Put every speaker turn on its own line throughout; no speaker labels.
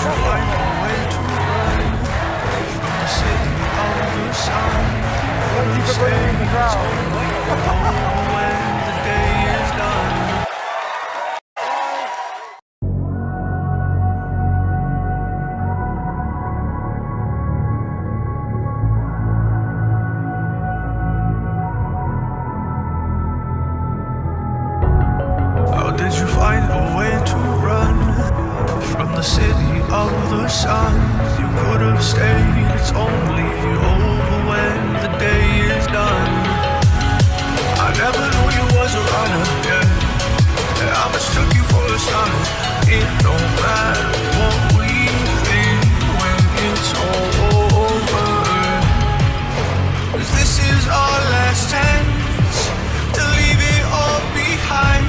you find a way to run from the city of the sun? You stay in the crowd when the day is done. How did you find a way to run from the city of the sun? You could have stayed, it's only over when the day is done. I never knew you was a runner, yeah. I mistook you for a stunner. It don't matter what we think when it's all over. 'Cause this is our last chance to leave it all behind.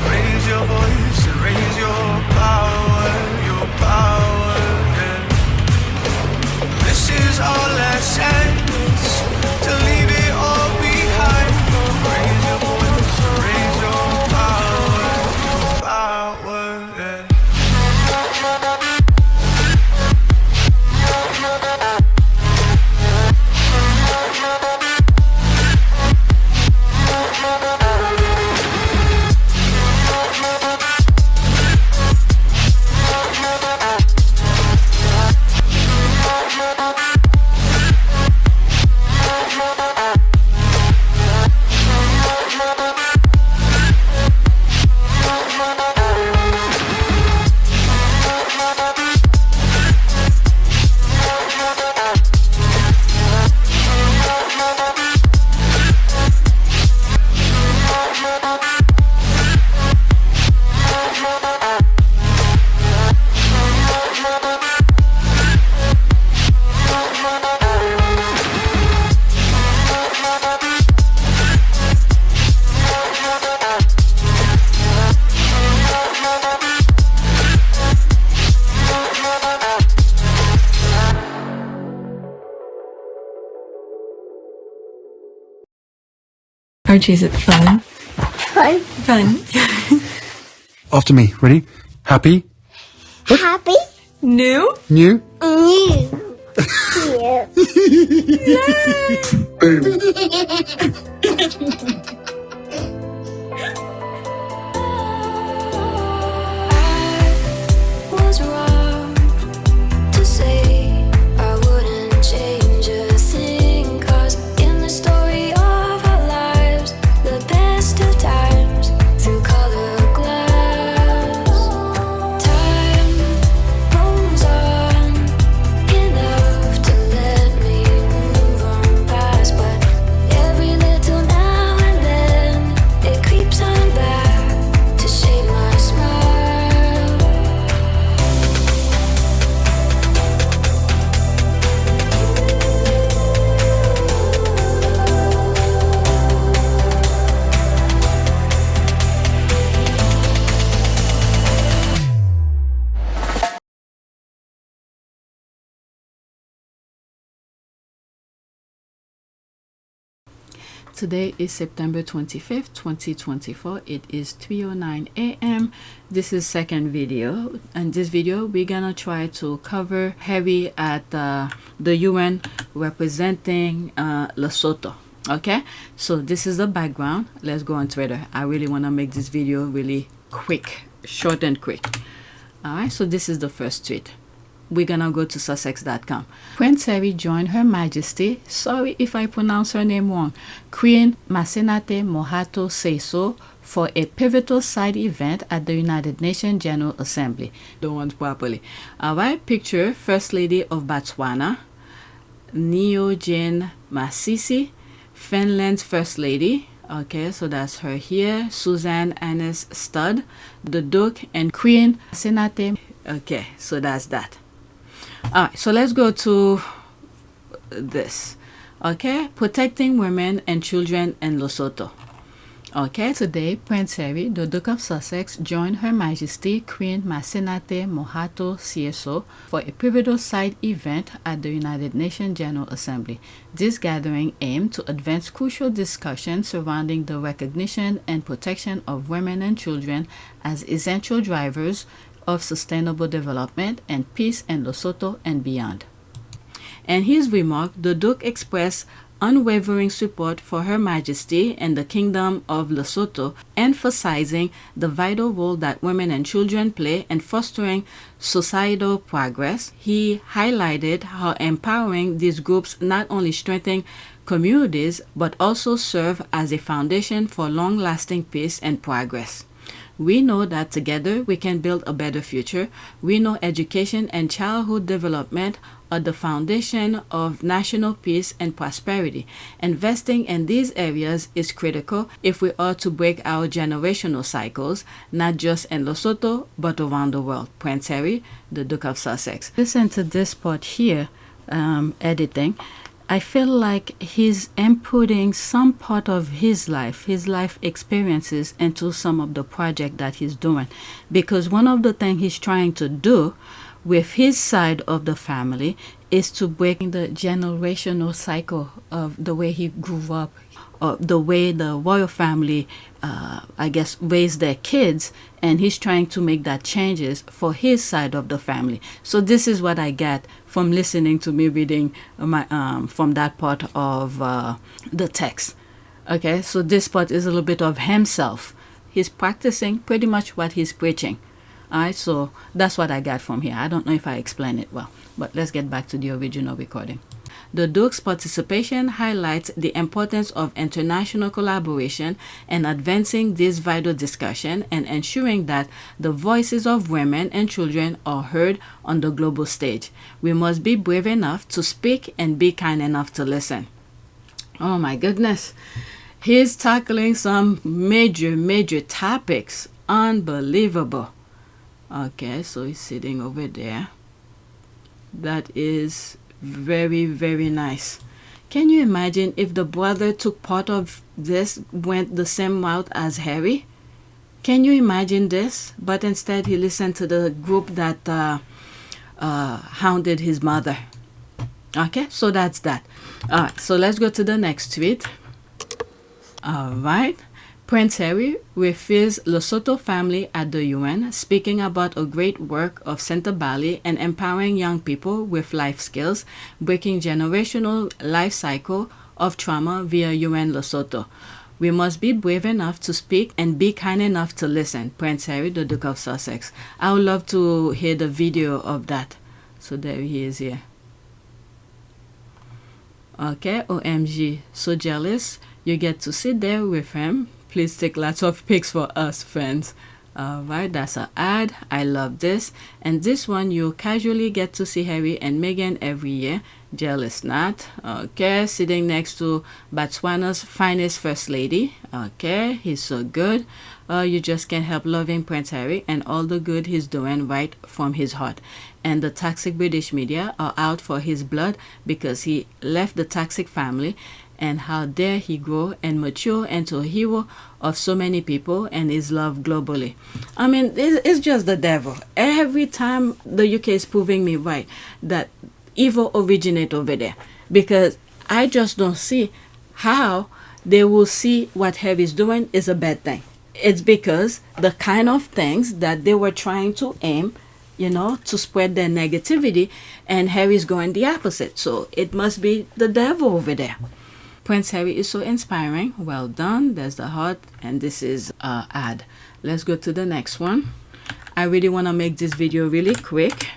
Raise your voice and raise your power, yeah. This is our last chance to leave it all behind. Raise your voice and raise your power, yeah.
Archie, is it fun?
Fun.
Fun.
After me. Ready? Happy?
Happy.
New?
New?
New. Yeah.
Boom.
Was wrong to say I wouldn't change a thing, 'cause in the story of our lives, the best of times through color glass, time moves on enough to let me move on past, but every little now and then it creeps on back to shape my smile.
Today is September 25th, 2024. It is 3:09 a.m. This is second video. And this video, we're gonna try to cover Harry at the UN representing Lesotho. Okay, so this is the background. Let's go on Twitter. I really want to make this video really quick, short and quick. All right, so this is the first tweet. We're gonna go to sussex.com. Prince Harry joined Her Majesty, sorry if I pronounce her name wrong, Queen Masenate Mohato Seeiso, for a pivotal side event at the United Nations General Assembly. Don't want properly. Alright, picture First Lady of Botswana, Neojane Masisi, Finland's First Lady. Okay, so that's her here. Suzanne Annis Stud, the Duke and Queen Masenate. Okay, so that's that. Alright, so let's go to this. Okay, protecting women and children in Lesotho. Okay, today Prince Harry, the Duke of Sussex, joined Her Majesty Queen Masenate Mohato Seeiso for a pivotal side event at the United Nations General Assembly. This gathering aimed to advance crucial discussions surrounding the recognition and protection of women and children as essential drivers of sustainable development and peace in Lesotho and beyond. In his remark, the Duke expressed unwavering support for Her Majesty and the Kingdom of Lesotho, emphasizing the vital role that women and children play in fostering societal progress. He highlighted how empowering these groups not only strengthen communities but also serve as a foundation for long-lasting peace and progress. We know that together we can build a better future. We know education and childhood development are the foundation of national peace and prosperity. Investing in these areas is critical if we are to break our generational cycles, not just in Lesotho, but around the world. PrinceHarry, the Duke of Sussex. Listen to this part here, editing. I feel like he's inputting some part of his life experiences into some of the project that he's doing. Because one of the things he's trying to do with his side of the family is to break the generational cycle of the way he grew up, or the way the royal family, I guess, raised their kids, and he's trying to make that changes for his side of the family. So this is what I get from listening to me reading my from that part of the text. Okay, so this part is a little bit of himself. He's practicing pretty much what he's preaching. Alright, so that's what I got from here. I don't know if I explained it well, but let's get back to the original recording. The Duke's participation highlights the importance of international collaboration in advancing this vital discussion and ensuring that the voices of women and children are heard on the global stage. We must be brave enough to speak and be kind enough to listen. Oh my goodness. He's tackling some major topics. Unbelievable. Okay, so he's sitting over there. That is very nice. Can you imagine if the brother took part of this, went the same route as Harry? Can you imagine this? But instead he listened to the group that hounded his mother. Okay, so that's that. Alright, so let's go to the next tweet. Alright. PrinceHarry with his Lesotho family at the UN, speaking about a great work of Sentebale and empowering young people with life skills, breaking generational life cycle of trauma via UN Lesotho. We must be brave enough to speak and be kind enough to listen. PrinceHarry, the Duke of Sussex. I would love to hear the video of that. So there he is here. Okay, OMG, so jealous. You get to sit there with him. Please take lots of pics for us, friends. Alright, that's an ad. I love this. And this one, you casually get to see Harry and Meghan every year. Jealous not. Okay, sitting next to Botswana's finest first lady. Okay, he's so good. You just can't help loving Prince Harry and all the good he's doing right from his heart. And the toxic British media are out for his blood because he left the toxic family. And how dare he grow and mature into a hero of so many people and is loved globally. I mean, it's just the devil. Every time the UK is proving me right that evil originates over there. Because I just don't see how they will see what Harry's doing is a bad thing. It's because the kind of things that they were trying to aim, you know, to spread their negativity, and Harry's going the opposite. So it must be the devil over there. Prince Harry is so inspiring. Well done. There's the heart. And this is ad. Let's go to the next one. I really want to make this video really quick.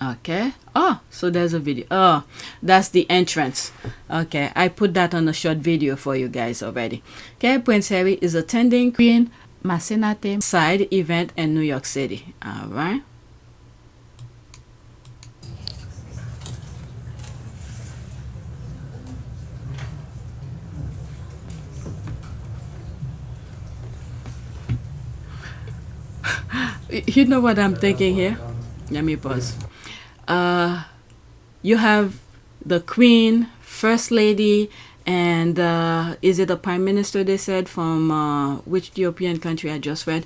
Okay. Oh, so there's a video. Oh, that's the entrance. Okay. I put that on a short video for you guys already. Okay. Prince Harry is attending Queen Masenate side event in New York City. All right. You know what I'm thinking here? Let me pause. You have the Queen, First Lady, and is it the Prime Minister, they said, from which European country I just read?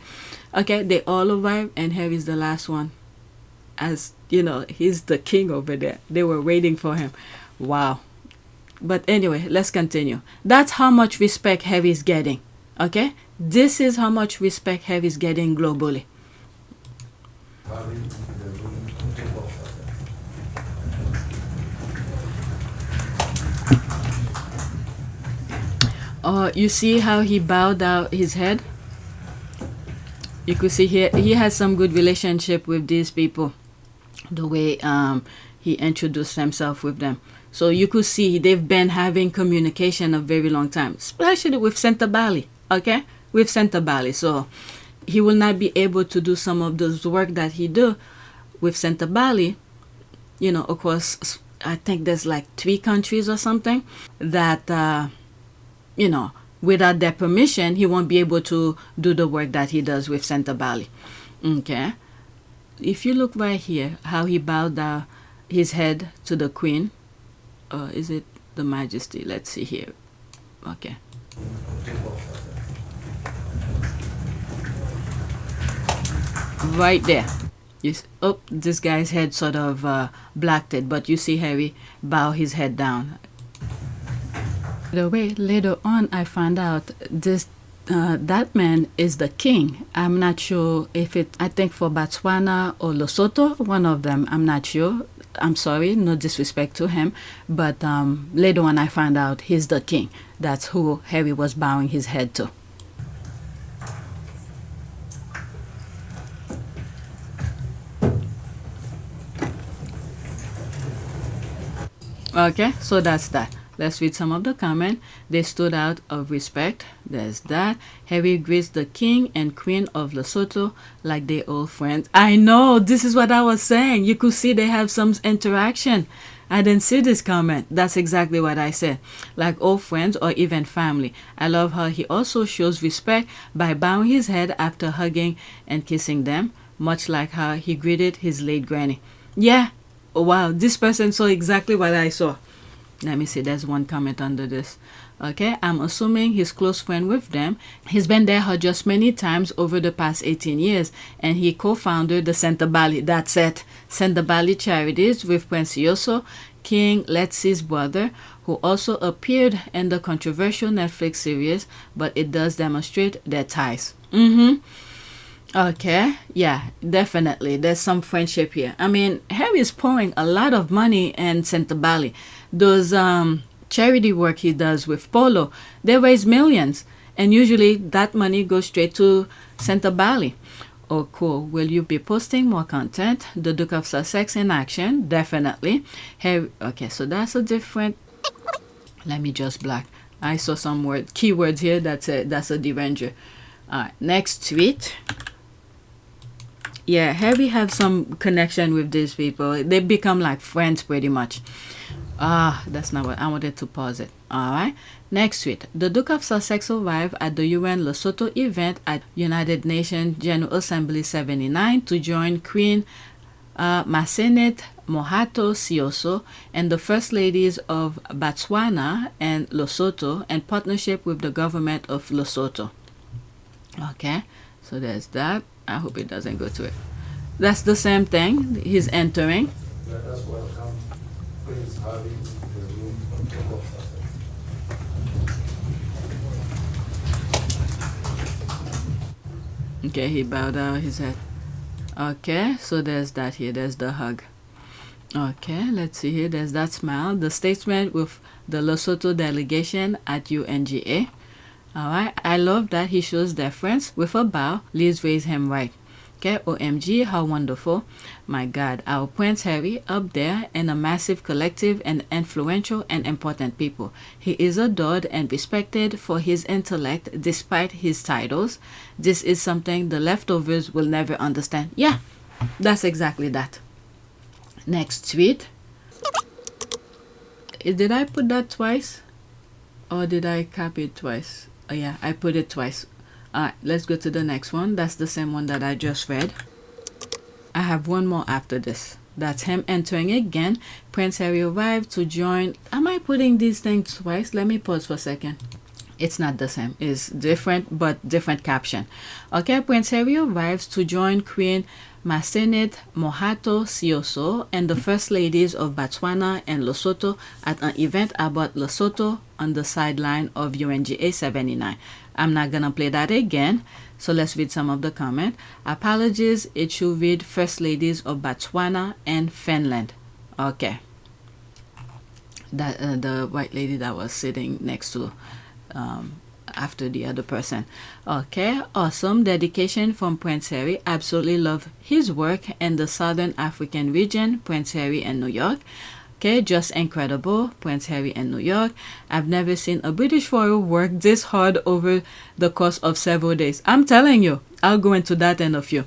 Okay, they all arrived, and Harry's the last one. As, you know, he's the king over there. They were waiting for him. Wow. But anyway, let's continue. That's how much respect Harry's getting. Okay? This is how much respect Harry's getting globally. You see how he bowed out his head? You could see here he has some good relationship with these people, the way he introduced himself with them. So you could see they've been having communication a very long time, especially with Sentebale, okay? With Sentebale. So he will not be able to do some of those work that he do with Sentebale. You know, of course, I think there's like 3 countries or something that, you know, without their permission, he won't be able to do the work that he does with Sentebale. Okay? If you look right here, how he bowed down his head to the Queen. Is it the Majesty? Let's see here. Okay. Right there. Oh, this guy's head sort of blacked it, but you see Harry bow his head down. By the way, later on I found out this that man is the king. I'm not sure if I think for Botswana or Lesotho, one of them, I'm not sure. I'm sorry, no disrespect to him, but later on I found out he's the king. That's who Harry was bowing his head to. Okay, so that's that. Let's read some of the comment. They stood out of respect. There's that. Harry greets the king and queen of Lesotho like they old friends. I know, this is what I was saying. You could see they have some interaction. I didn't see this comment. That's exactly what I said. Like old friends or even family. I love how he also shows respect by bowing his head after hugging and kissing them, much like how he greeted his late granny. Yeah. Oh, wow. This person saw exactly what I saw. Let me see, there's one comment under this. Okay, I'm assuming he's close friend with them. He's been there just many times over the past 18 years, and he co-founded the Sentebale, that's it, Sentebale Charities with Prince Seeiso, King Letsy's brother, who also appeared in the controversial Netflix series, but it does demonstrate their ties. Okay, yeah, definitely. There's some friendship here. I mean, Harry is pouring a lot of money in Sentebale. Those charity work he does with Polo, they raise millions. And usually that money goes straight to Sentebale. Oh, cool. Will you be posting more content? The Duke of Sussex in action? Definitely. Harry, okay, so that's a different... Let me just black. I saw some keywords here. That's a deranger. All right, next tweet. Yeah, Harry have some connection with these people. They become like friends pretty much. That's not what I wanted to pause it. Alright. Next tweet. The Duke of Sussex arrived at the UN Lesotho event at United Nations General Assembly 79 to join Queen Masenate Mohato Seeiso and the First Ladies of Botswana and Lesotho in partnership with the government of Lesotho. Okay, so there's that. I hope it doesn't go to it. That's the same thing. He's entering.
Let us welcome PrinceHarry to the room of Duke of Sussex.
Okay, he bowed down his head. Okay, so there's that here. There's the hug. Okay, let's see here. There's that smile. The Statesman with the Lesotho delegation at UNGA. Alright, I love that he shows deference with a bow. Please raise him right. Okay, OMG, how wonderful. My God, our Prince Harry up there in a massive collective and influential and important people. He is adored and respected for his intellect despite his titles. This is something the leftovers will never understand. Yeah, that's exactly that. Next tweet. Did I put that twice? Or did I copy it twice? Oh yeah, I put it twice. Alright, let's go to the next one. That's the same one that I just read. I have one more after this. That's him entering again. Prince Harry arrived to join. Am I putting these things twice? Let me pause for a second. It's not the same. It's different, but different caption. Okay, Prince Harry arrives to join Queen Masenate Mohato Seeiso and the First Ladies of Botswana and Lesotho at an event about Lesotho on the sideline of UNGA 79. I'm not gonna play that again. So let's read some of the comment. Apologies, it should read First Ladies of Botswana and Finland. Okay. That the white lady that was sitting next to after the other person. Okay, awesome. Dedication from Prince Harry. Absolutely love his work in the Southern African region, Prince Harry and New York. Okay, just incredible, Prince Harry and New York. I've never seen a British royal work this hard over the course of several days. I'm telling you, I'll go into that in a few.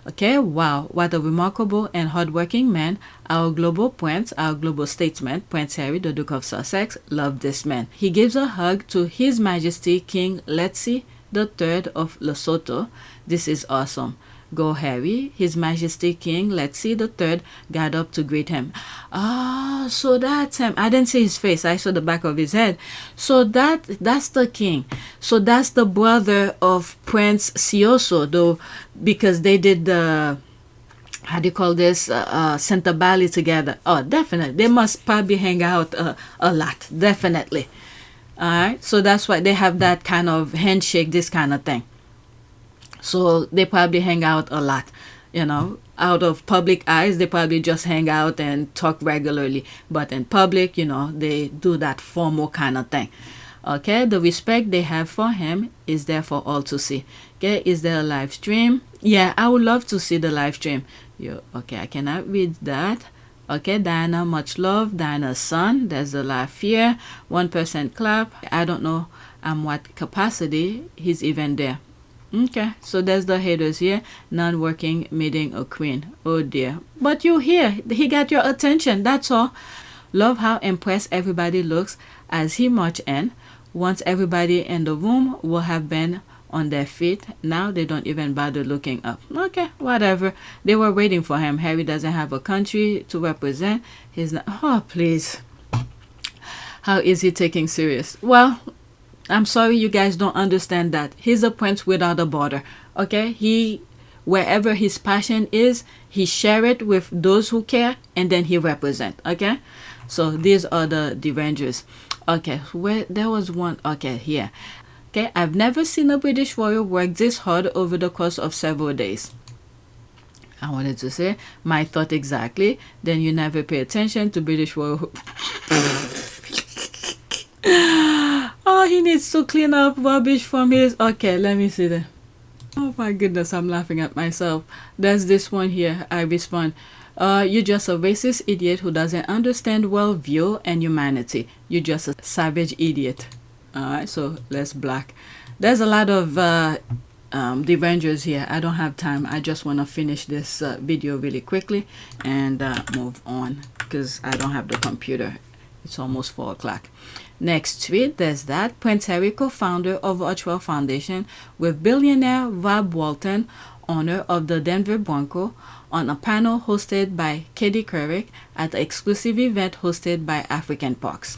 Okay, wow, what a remarkable and hardworking man. Our global prince, our global statesman, Prince Harry, the Duke of Sussex, love this man. He gives a hug to His Majesty King Letsie III of Lesotho. This is awesome. Go Harry. His Majesty King Letsie III got up to greet him. Ah, so that's him. I didn't see his face. I saw the back of his head. So that's the king. So that's the brother of Prince Seeiso, though, because they did the, how do you call this, Sentebale together. Oh, definitely. They must probably hang out a lot. Definitely. All right. So that's why they have that kind of handshake, this kind of thing. So they probably hang out a lot, you know, out of public eyes. They probably just hang out and talk regularly. But in public, you know, they do that formal kind of thing. Okay, the respect they have for him is there for all to see. Okay, is there a live stream? Yeah, I would love to see the live stream. Okay, I cannot read that. Okay, Diana, much love. Diana's son, there's the laugh here. 1% clap. I don't know what capacity he's even there. Okay, so there's the haters here. Non-working meeting a queen. Oh dear. But you're here. He got your attention. That's all. Love how impressed everybody looks as he marched in. Once everybody in the room will have been on their feet. Now they don't even bother looking up. Okay, whatever. They were waiting for him. Harry doesn't have a country to represent. He's not. Oh, please. How is he taking serious? Well, I'm sorry you guys don't understand that. He's a prince without a border. Okay? He, wherever his passion is, he share it with those who care, and then he represent. Okay? So these are the Rangers. Okay, where there was one. Okay, here. Okay, I've never seen a British royal work this hard over the course of several days. I wanted to say my thought exactly. Then you never pay attention to British royal. Oh, he needs to clean up rubbish from his. Okay, let me see that. Oh my goodness, I'm laughing at myself. There's this one here. I respond. You're just a racist idiot who doesn't understand worldview and humanity. You're just a savage idiot. Alright, so let's black. There's a lot of Rangers here. I don't have time. I just want to finish this video really quickly and move on because I don't have the computer. It's almost 4 o'clock. Next tweet, there's that. Prince Harry, co-founder of Archewell Foundation, with billionaire Walton, owner of the Denver Bronco, on a panel hosted by Katie Couric at an exclusive event hosted by African Parks.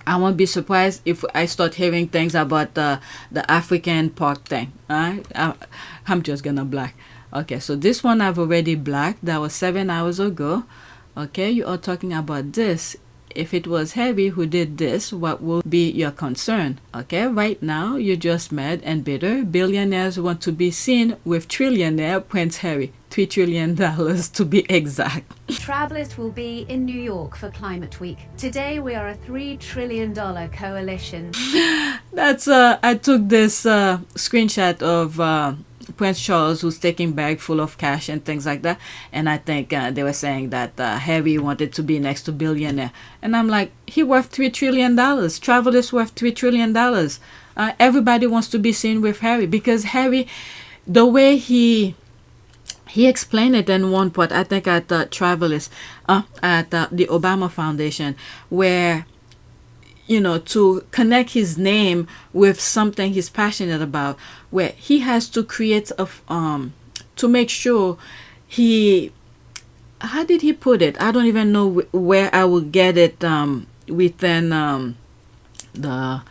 I won't be surprised if I start hearing things about the African Park thing. I'm just gonna black. Okay, so this one I've already blacked. That was 7 hours ago. Okay, you are talking about this. If it was Harry who did this, what will be your concern? Okay, right now you're just mad and bitter. Billionaires want to be seen with trillionaire Prince Harry. $3 trillion to be exact.
Travelers will be in New York for Climate Week. Today we are a $3 trillion coalition.
That's I took this screenshot of Prince Charles, who's taking bag full of cash and things like that, and I think they were saying that Harry wanted to be next to billionaire, and I'm like, he worth $3 trillion. Travel is worth $3 trillion. Everybody wants to be seen with Harry because Harry, the way he explained it in one part, I think at Travelers, at the Obama Foundation, where, you know, to connect his name with something he's passionate about, where he has to create a to make sure he, how did he put it? I don't even know where I will get it within the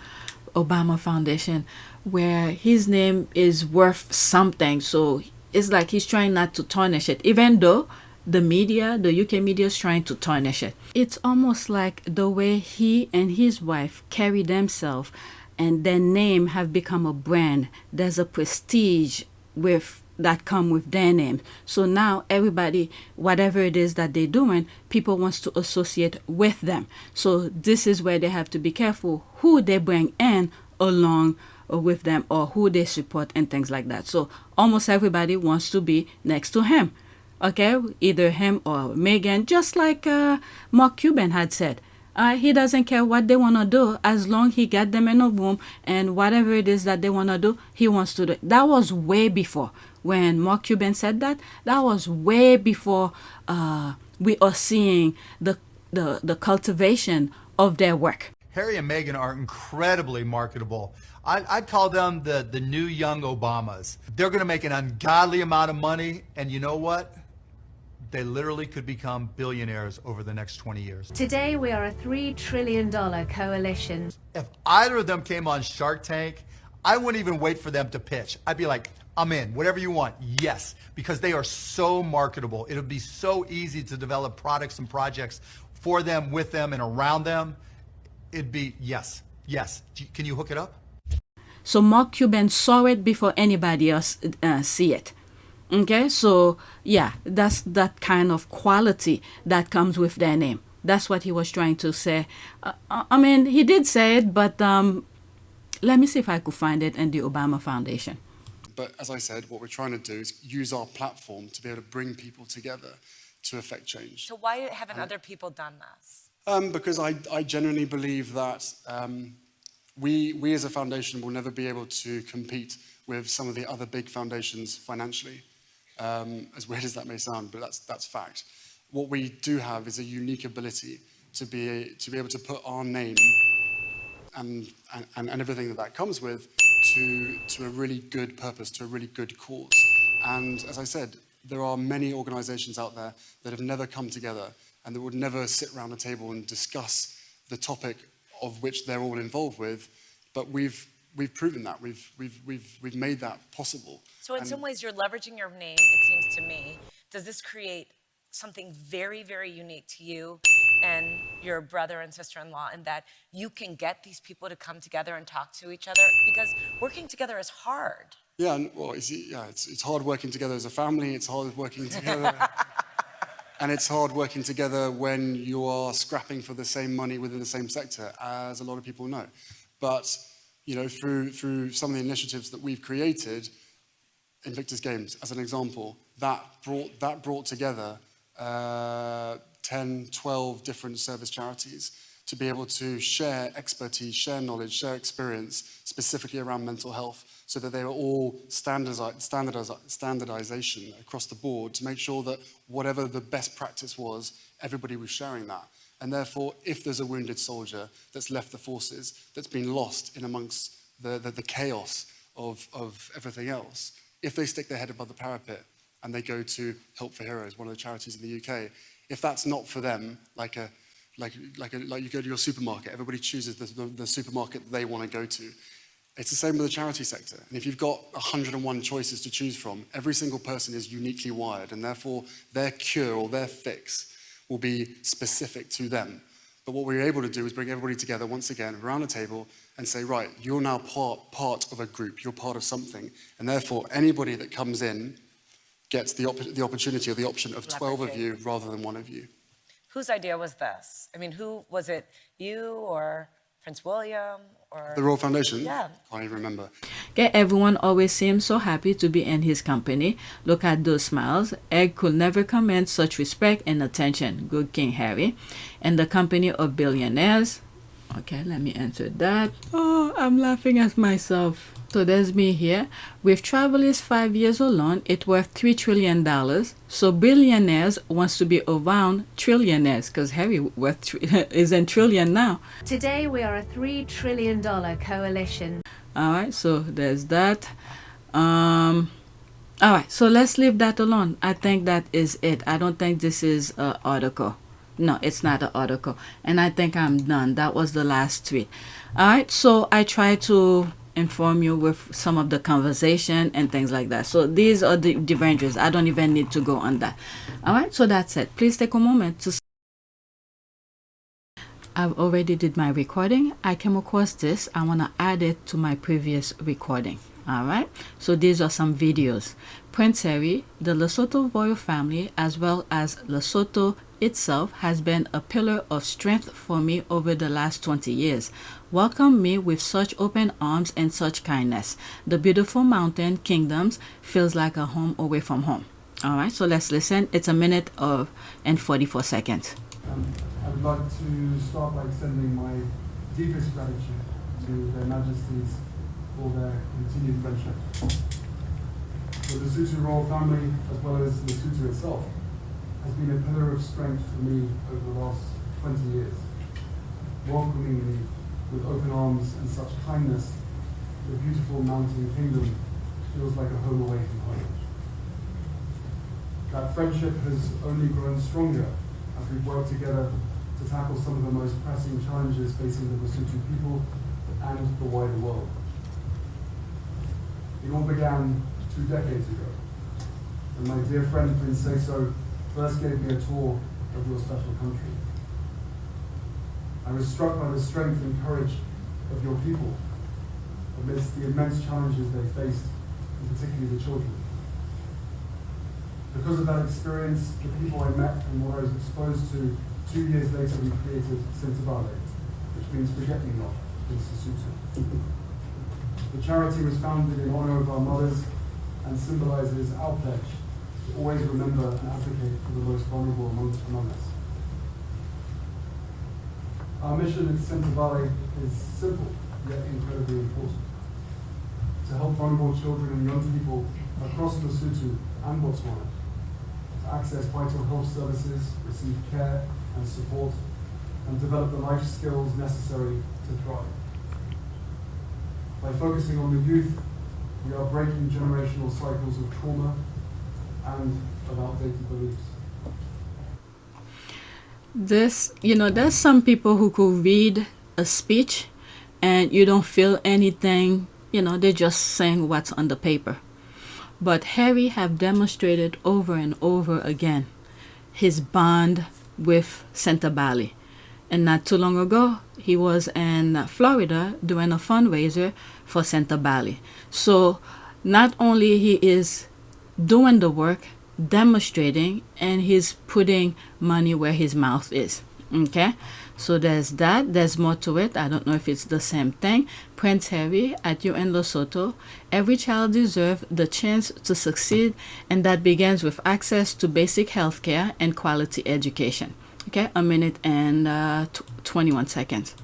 Obama Foundation, where his name is worth something. So it's like he's trying not to tarnish it, even though the media, the UK media, is trying to tarnish it. It's almost like the way he and his wife carry themselves and their name have become a brand. There's a prestige with that come with their name. So now everybody, whatever it is that they're doing, people wants to associate with them. So this is where they have to be careful who they bring in along with them, or who they support and things like that. So almost everybody wants to be next to him. Okay, either him or Meghan, just like Mark Cuban had said. He doesn't care what they want to do as long he get them in a room, and whatever it is that they want to do, he wants to do. That was way before when Mark Cuban said that. That was way before we are seeing the cultivation of their work.
Harry and Meghan are incredibly marketable. I'd call them the new young Obamas. They're going to make an ungodly amount of money, and you know what? They literally could become billionaires over the next 20 years.
Today we are a $3 trillion coalition.
If either of them came on Shark Tank, I wouldn't even wait for them to pitch. I'd be like, I'm in, whatever you want, yes, because they are so marketable. It'll be so easy to develop products and projects for them, with them, and around them. It'd be yes. Can you hook it up?
So Mark Cuban saw it before anybody else see it. Okay, so yeah, that's that kind of quality that comes with their name. That's what he was trying to say. I mean, he did say it, but let me see if I could find it in the Obama Foundation.
But as I said, what we're trying to do is use our platform to be able to bring people together to affect change.
So why haven't other people done this?
Because I genuinely believe that we as a foundation will never be able to compete with some of the other big foundations financially. As weird as that may sound, but that's fact. What we do have is a unique ability to be able to put our name and everything that comes with to a really good purpose, to a really good cause. And as I said, there are many organizations out there that have never come together and that would never sit around a table and discuss the topic of which they're all involved with, but we've proven that. We've made that possible.
So in some ways, you're leveraging your name, it seems to me. Does this create something very, very unique to you and your brother and sister-in-law, in that you can get these people to come together and talk to each other? Because working together is hard.
Yeah, well, it's hard working together as a family. It's hard working together. And it's hard working together when you are scrapping for the same money within the same sector, as a lot of people know. But you know, through some of the initiatives that we've created, Invictus Games, as an example, that brought together 10, 12 different service charities to be able to share expertise, share knowledge, share experience, specifically around mental health, so that they were all standardization across the board to make sure that whatever the best practice was, everybody was sharing that. And therefore, if there's a wounded soldier that's left the forces, that's been lost in amongst the chaos of everything else, if they stick their head above the parapet and they go to Help for Heroes, one of the charities in the UK, if that's not for them, like you go to your supermarket, everybody chooses the supermarket that they want to go to. It's the same with the charity sector. And if you've got 101 choices to choose from, every single person is uniquely wired, and therefore their cure or their fix will be specific to them. But what we're able to do is bring everybody together once again around a table and say, right, you're now part of a group, you're part of something, and therefore anybody that comes in gets the opportunity or the option of 12 of you rather than one of you.
Whose idea was this? I mean, who was it? You or Prince William or
the Royal Foundation?
Yeah.
Can't even remember.
Okay, everyone always seems so happy to be in his company. Look at those smiles. Egg could never command such respect and attention. Good King Harry. And the company of billionaires. Okay, let me answer that. Oh, I'm laughing at myself. So there's me here. With Travelers 5 years alone, it's worth $3 trillion. So billionaires wants to be around trillionaires, because Harry is in trillion now.
Today we are a $3 trillion coalition.
All right, so there's that. All right, so let's leave that alone. I think that is it. I don't think this is an article. No, it's not an article. And I think I'm done. That was the last tweet. All right, so I try to inform you with some of the conversation and things like that. So these are the ranges. I don't even need to go on that. All right, so that's it. Please take a moment to I've already did my recording. I came across this. I want to add it to my previous recording. All right. So these are some videos. PrinceHarry, the Lesotho Royal family, as well as Lesotho itself, has been a pillar of strength for me over the last 20 years. Welcomed me with such open arms and such kindness. The beautiful mountain kingdoms feels like a home away from home. All right. So let's listen. It's a minute and 44 seconds.
I would like to start by extending my deepest gratitude to their Majesties for their continued friendship. The Lesotho Royal family, as well as Lesotho itself, has been a pillar of strength for me over the last 20 years. Welcoming me with open arms and such kindness, the beautiful mountain kingdom feels like a home away from home. That friendship has only grown stronger as we've worked together to tackle some of the most pressing challenges facing the Lesotho people and the wider world. It all began 2 decades ago, when my dear friend Prince Seeiso first gave me a tour of your special country. I was struck by the strength and courage of your people amidst the immense challenges they faced, and particularly the children. Because of that experience, the people I met and what I was exposed to, 2 years later we created Sentebale, which means forget me not in Sesotho. The charity was founded in honor of our mothers and symbolizes our pledge to always remember and advocate for the most vulnerable among us. Our mission at Sentebale is simple, yet incredibly important. To help vulnerable children and young people across Lesotho and Botswana to access vital health services, receive care and support, and develop the life skills necessary to thrive. By focusing on the youth, we are breaking generational cycles of trauma and of outdated beliefs.
There's some people who could read a speech and you don't feel anything, they're just saying what's on the paper. But Harry have demonstrated over and over again his bond with Sentebale. And not too long ago, he was in Florida doing a fundraiser for Sentebale. So not only he is doing the work, demonstrating, and he's putting money where his mouth is. Okay, so there's that. There's more to it. I don't know if it's the same thing. PrinceHarry at UN Lesotho. Every child deserves the chance to succeed, and that begins with access to basic health care and quality education. Okay, a minute and 21 seconds.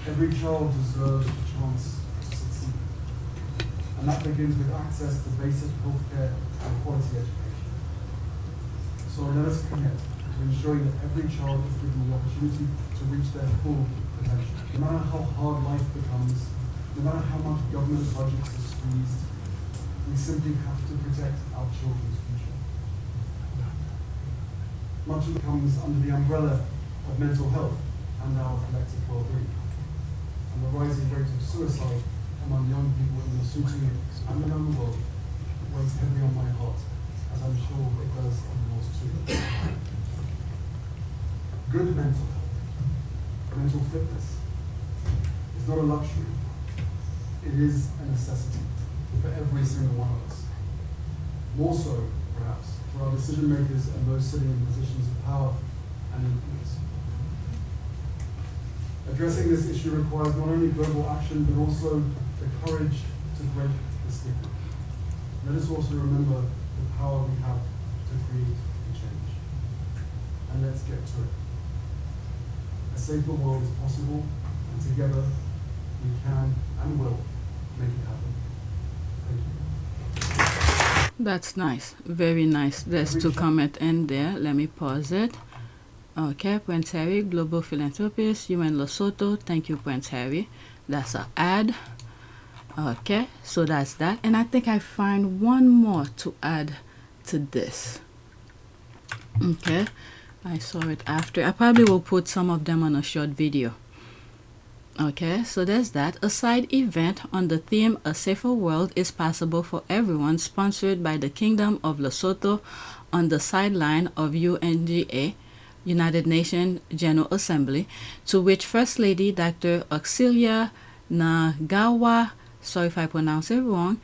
Every child deserves a chance to succeed, and that begins with access to basic health care and quality education. So let us commit to ensuring that every child is given the opportunity to reach their full potential. No matter how hard life becomes, no matter how much government budgets are squeezed, we simply have to protect our children's future. Much of it comes under the umbrella of mental health and our collective well-being. And the rising rate of suicide among young people in Lesotho and around the world weighs heavily on my heart, as I'm sure it does on yours too. Good mental health, mental fitness, is not a luxury. It is a necessity for every single one of us. More so, perhaps, for our decision makers and those sitting in positions of power and influence. Addressing this issue requires not only global action, but also the courage to break the stigma. Let us also remember the power we have to create the change. And let's get to it. A safer world is possible, and together we can and will make it happen. Thank you.
That's nice. Very nice. There's two comments in there. Let me pause it. Okay, PrinceHarry, Global Philanthropist, UN Lesotho. Thank you, PrinceHarry. That's an ad. Okay, so that's that. And I think I find one more to add to this. Okay, I saw it after. I probably will put some of them on a short video. Okay, so there's that. A side event on the theme A Safer World is Possible for Everyone, sponsored by the Kingdom of Lesotho on the sideline of UNGA United Nations General Assembly, to which First Lady Dr. Auxilia Nagawa, sorry if I pronounce it wrong,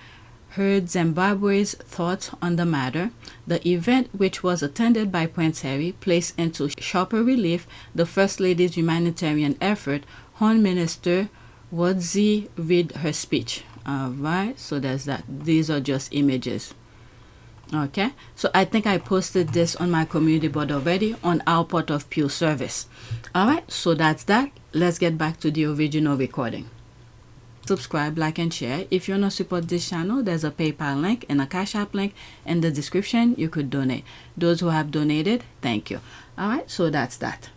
heard Zimbabwe's thoughts on the matter. The event, which was attended by Prince Harry, placed into sharper relief the First Lady's humanitarian effort. Home Minister Wadzi read her speech. Alright, so there's that. These are just images. Okay, so I think I posted this on my community board already on our part of Pew Service. Alright, so that's that. Let's get back to the original recording. Subscribe, like, and share. If you want to support this channel, there's a PayPal link and a Cash App link in the description. You could donate. Those who have donated, thank you. Alright, so that's that.